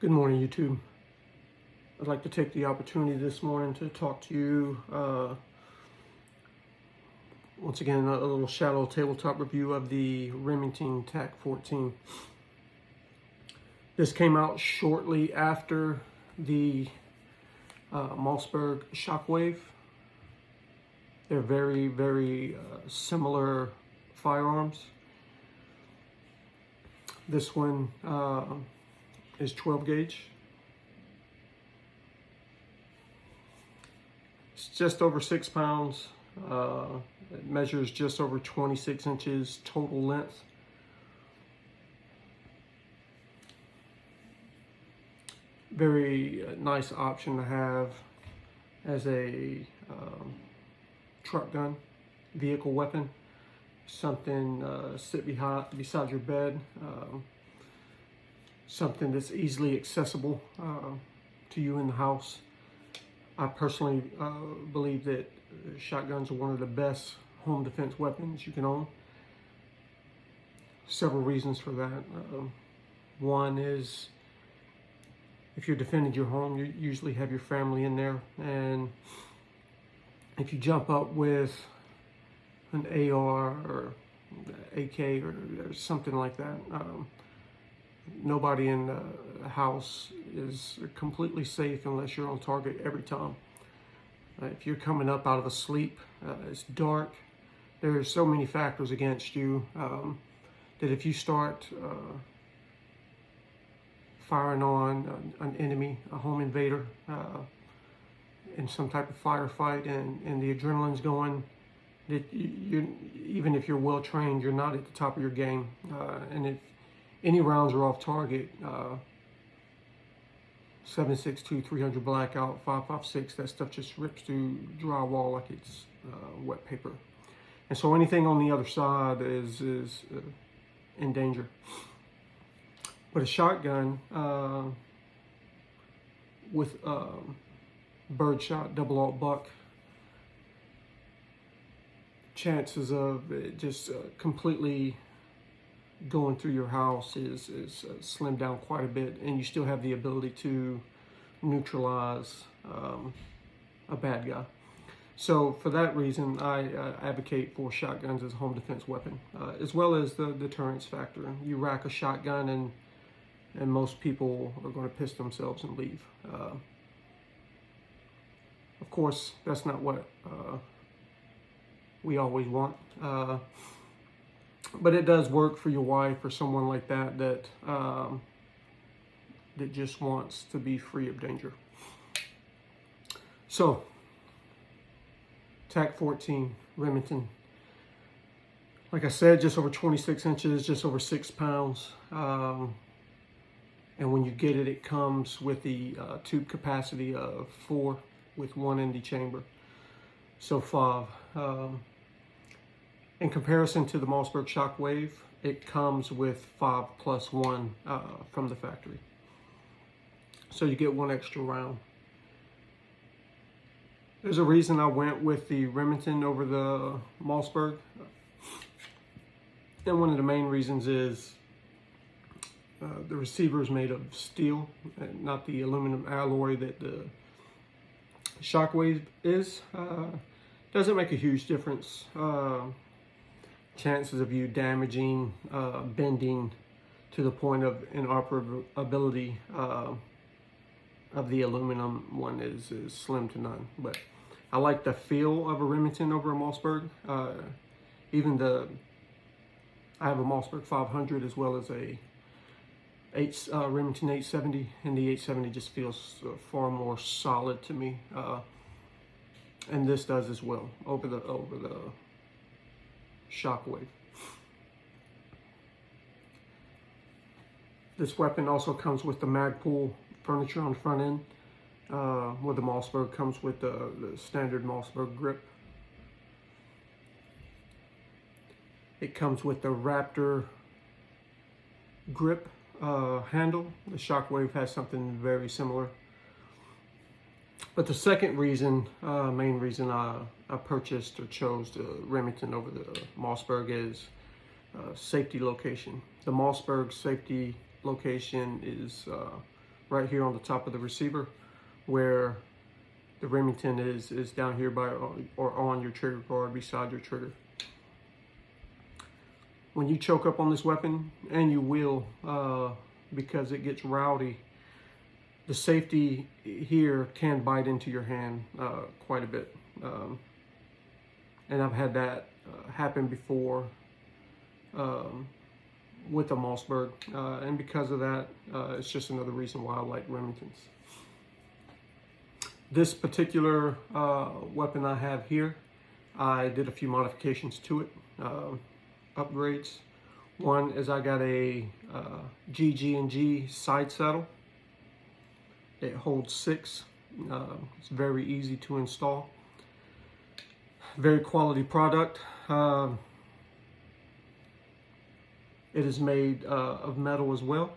Good morning, YouTube. I'd like to take the opportunity this morning to talk to you, once again, a little shallow tabletop review of the Remington TAC 14. This came out shortly after the Mossberg shockwave. They're very, very similar firearms. This one is 12 gauge. It's just over 6 pounds. It measures just over 26 inches total length. Very nice option to have as a truck gun, vehicle weapon. Something sit beside your bed. Something that's easily accessible to you in the house. I personally believe that shotguns are one of the best home defense weapons you can own. Several reasons for that. One is, if you're defending your home, you usually have your family in there, and if you jump up with an AR or AK or something like that, nobody in the house is completely safe unless you're on target every time. If you're coming up out of a sleep, it's dark, there are so many factors against you that if you start firing on an enemy, a home invader, in some type of firefight, and the adrenaline's going, that even if you're well trained, you're not at the top of your game. And if any rounds are off target, 7.62, 300 blackout, 5.56, that stuff just rips through drywall like it's wet paper. And so anything on the other side is in danger. But a shotgun with birdshot, double aught buck, chances of it just completely going through your house is slimmed down quite a bit, and you still have the ability to neutralize a bad guy. So for that reason, I advocate for shotguns as a home defense weapon, as well as the deterrence factor. You rack a shotgun and most people are going to piss themselves and leave. Of course, that's not what we always want. But it does work for your wife or someone like that that just wants to be free of danger. So, TAC 14 Remington. Like I said, just over 26 inches, just over 6 pounds. And when you get it, it comes with the tube capacity of 4 with 1 in the chamber. So 5. In comparison to the Mossberg shockwave, it comes with 5 plus 1 from the factory. So you get 1 extra round. There's a reason I went with the Remington over the Mossberg. And one of the main reasons is the receiver is made of steel, and not the aluminum alloy that the shockwave is. Doesn't make a huge difference. Chances of you damaging, bending to the point of inoperability of the aluminum one is slim to none. But I like the feel of a Remington over a Mossberg. Even I have a Mossberg 500 as well as a Remington 870, and the 870 just feels far more solid to me. And this does as well over the shockwave. This weapon also comes with the Magpul furniture on the front end, where the Mossberg comes with the standard Mossberg grip. It comes with the Raptor grip handle. The shockwave has something very similar. But the second reason, main reason I purchased or chose the Remington over the Mossberg is safety location. The Mossberg safety location is right here on the top of the receiver, where the Remington is down here by or on your trigger guard beside your trigger. When you choke up on this weapon, and you will, because it gets rowdy, the safety here can bite into your hand quite a bit. And I've had that happen before with a Mossberg. And because of that, it's just another reason why I like Remingtons. This particular weapon I have here, I did a few modifications to it, upgrades. One is I got a GG&G side saddle. It holds 6. It's very easy to install. Very quality product. It is made of metal as well.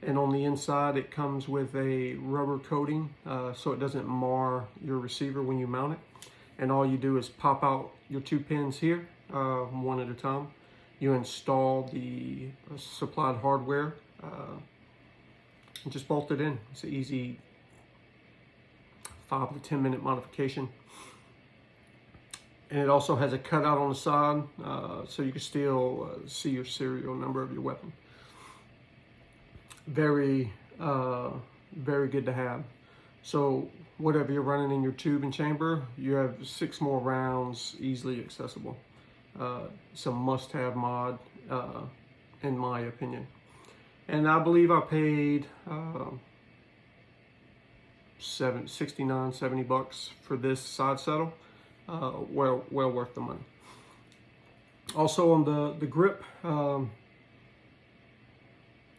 And on the inside it comes with a rubber coating so it doesn't mar your receiver when you mount it. And all you do is pop out your 2 pins here, one at a time. You install the supplied hardware and just bolt it in. It's an easy 5 to 10 minute modification. And it also has a cutout on the side so you can still see your serial number of your weapon. Very, very good to have. So whatever you're running in your tube and chamber, you have 6 more rounds easily accessible. It's a must-have mod, in my opinion. And I believe I paid $70 for this side saddle. Well worth the money. Also on the grip, I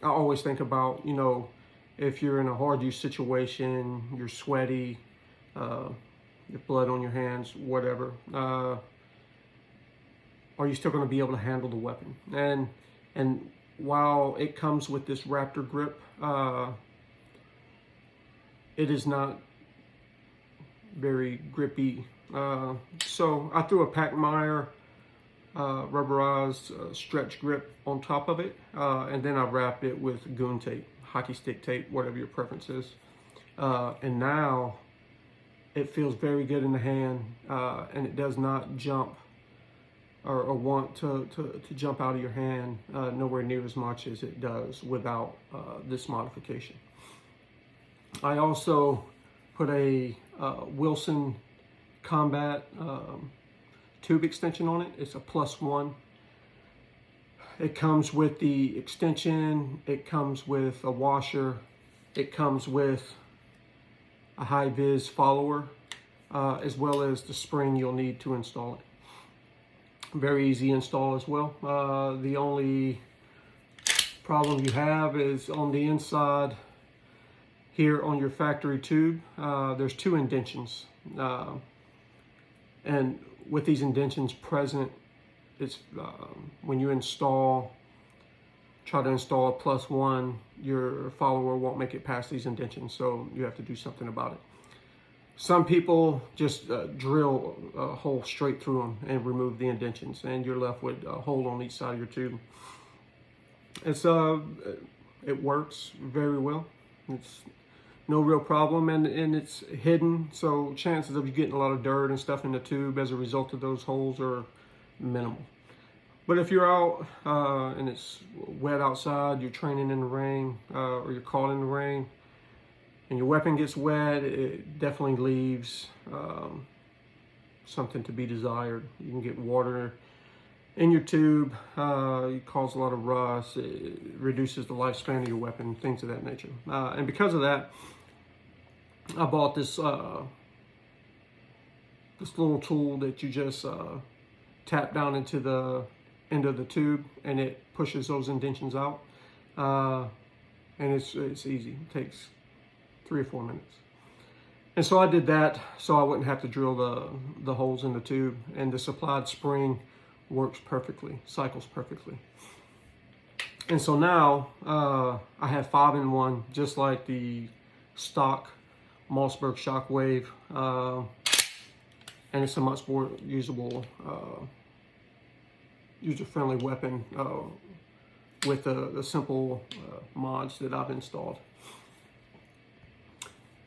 always think about, you know, if you're in a hard use situation, you're sweaty, your blood on your hands, whatever, are you still going to be able to handle the weapon? And while it comes with this Raptor grip, it is not very grippy. So I threw a Pacmeyer rubberized stretch grip on top of it, and then I wrapped it with Goon tape, hockey stick tape, whatever your preference is. And now it feels very good in the hand, and it does not jump or want to jump out of your hand nowhere near as much as it does without this modification. I also put a Wilson Combat tube extension on it. It's a +1. It comes with the extension, it comes with a washer, it comes with a high-vis follower, as well as the spring you'll need to install it. Very easy install as well. The only problem you have is on the inside here on your factory tube, there's 2 indentions. And with these indentions present, it's when you try to install a +1, your follower won't make it past these indentions, so you have to do something about it. Some people just drill a hole straight through them and remove the indentions, and you're left with a hole on each side of your tube. It works very well. It's no real problem, and it's hidden, so chances of you getting a lot of dirt and stuff in the tube as a result of those holes are minimal. But if you're out and it's wet outside, you're training in the rain, or you're caught in the rain, and your weapon gets wet, it definitely leaves something to be desired. You can get water in your tube, it causes a lot of rust, it reduces the lifespan of your weapon, things of that nature. And because of that, I bought this this little tool that you just tap down into the end of the tube, and it pushes those indentions out. And it's easy. It takes 3 or 4 minutes. And so I did that so I wouldn't have to drill the holes in the tube, and the supplied spring works perfectly, cycles perfectly. And so now I have 5-in-1, just like the stock Mossberg shockwave, and it's a much more usable, user-friendly weapon with the simple mods that I've installed.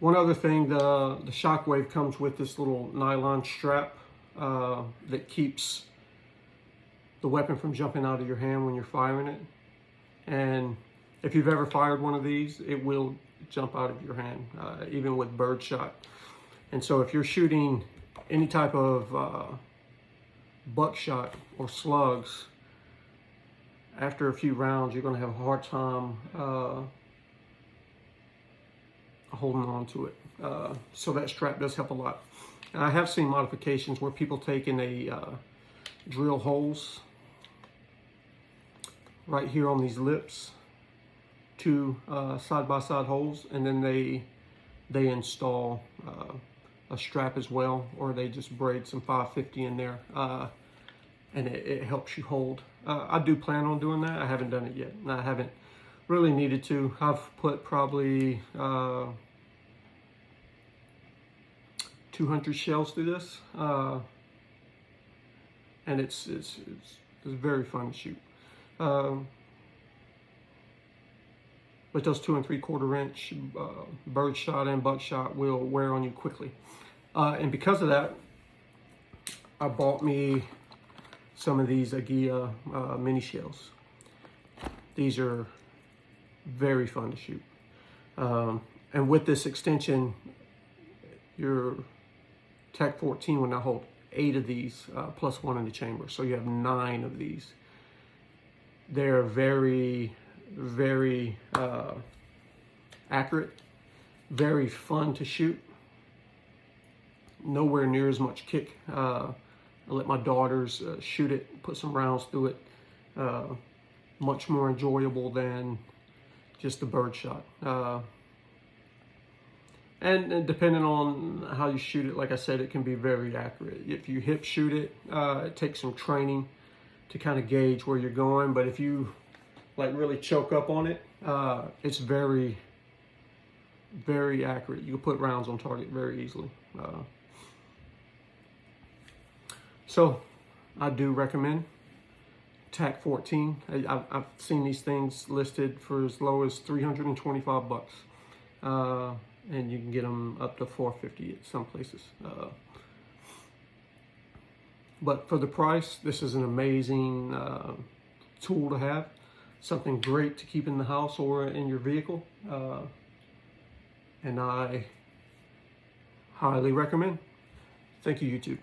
One other thing, the shockwave comes with this little nylon strap that keeps the weapon from jumping out of your hand when you're firing it. And if you've ever fired one of these, it will jump out of your hand, even with birdshot. And so if you're shooting any type of buckshot or slugs, after a few rounds, you're going to have a hard time holding on to it. So that strap does help a lot. And I have seen modifications where people take and they drill holes right here on these lips, two side-by-side holes, and then they install a strap as well, or they just braid some 550 in there, and it helps you hold. I do plan on doing that. I haven't done it yet. I haven't really needed to. I've put probably 200 shells through this, and it's very fun to shoot. But those 2 3/4 inch birdshot and buckshot will wear on you quickly. And because of that, I bought me some of these Agia mini shells. These are very fun to shoot. And with this extension, your TAC 14 will now hold 8 of these plus 1 in the chamber. So you have 9 of these. They're very, very accurate, very fun to shoot. Nowhere near as much kick. I let my daughters shoot it, put some rounds through it. Much more enjoyable than just the birdshot. And depending on how you shoot it, like I said, it can be very accurate. If you hip shoot it, it takes some training to kind of gauge where you're going. But if you like really choke up on it, it's very, very accurate. You can put rounds on target very easily. So I do recommend TAC 14. I've seen these things listed for as low as 325 bucks. And you can get them up to 450 at some places. But for the price, this is an amazing tool to have. Something great to keep in the house or in your vehicle. And I highly recommend. Thank you, YouTube.